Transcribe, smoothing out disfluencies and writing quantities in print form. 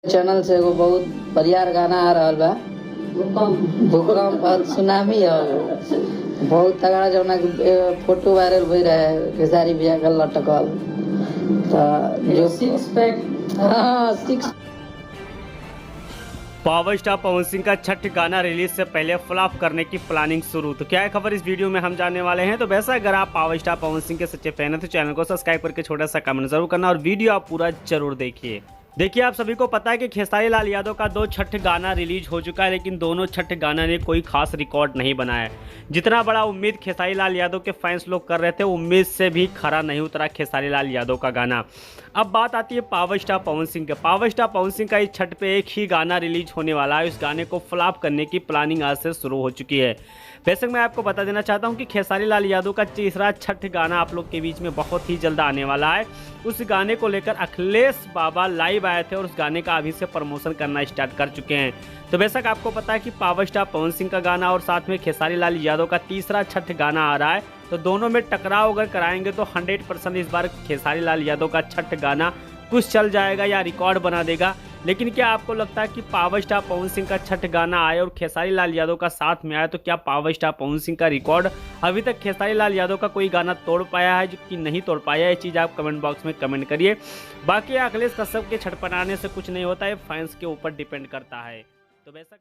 Channel से एगो बहुत बढ़िया गाना आ रहल बा। भूकंप और सुनामी है। बहुत तगड़ा जौना फोटो वायरल हो रहे खेसारी भैया का लटकल जो सिक्स पैक। हाँ six. Power star Pawan Singh का छठ गाना रिलीज से पहले फ्लॉप करने की प्लानिंग शुरू। तो क्या है खबर इस वीडियो में हम जानने वाले हैं। तो वैसा अगर आप पावर स्टार पवन सिंह के सच्चे फैन हैं तो चैनल को सब्सक्राइब करके छोटा सा कमेंट जरूर करना और वीडियो आप पूरा जरूर देखिए। देखिए आप सभी को पता है कि खेसारी लाल यादव का 2 छठ गाना रिलीज हो चुका है, लेकिन दोनों छठ गाना ने कोई खास रिकॉर्ड नहीं बनाया है। जितना बड़ा उम्मीद खेसारी लाल यादव के फैंस लोग कर रहे थे, उम्मीद से भी खरा नहीं उतरा खेसारी लाल यादव का गाना। अब बात आती है पावर स्टार पवन सिंह के। पावर स्टार पवन सिंह का इस छठ पे एक ही गाना रिलीज होने वाला है। इस गाने को फ्लॉप करने की प्लानिंग आज से शुरू हो चुकी है। वैसे मैं आपको बता देना चाहता हूं कि खेसारी लाल यादव का तीसरा छठ गाना आप लोग के बीच में बहुत ही जल्द आने वाला है। उस गाने को लेकर अखिलेश बाबा लाइव आए थे और उस गाने का अभी से प्रमोशन करना स्टार्ट कर चुके हैं। तो बेशक आपको पता है कि पावर स्टार पवन सिंह का गाना और साथ में खेसारी लाल यादव का तीसरा छठ गाना आ रहा है। तो दोनों में टकराव अगर कराएंगे तो 100% इस बार खेसारी लाल यादव का छठ गाना कुछ चल जाएगा या रिकॉर्ड बना देगा। लेकिन क्या आपको लगता है कि पावर स्टार पवन सिंह का छठ गाना आए और खेसारी लाल यादव का साथ में आए तो क्या पावर स्टार पवन सिंह का रिकॉर्ड अभी तक खेसारी लाल यादव का कोई गाना तोड़ पाया है कि नहीं तोड़ पाया है? ये चीज़ आप कमेंट बॉक्स में कमेंट करिए। बाकी अखिलेश कश्यप के छठ बनाने से कुछ नहीं होता है, फैंस के ऊपर डिपेंड करता है। तो वैसा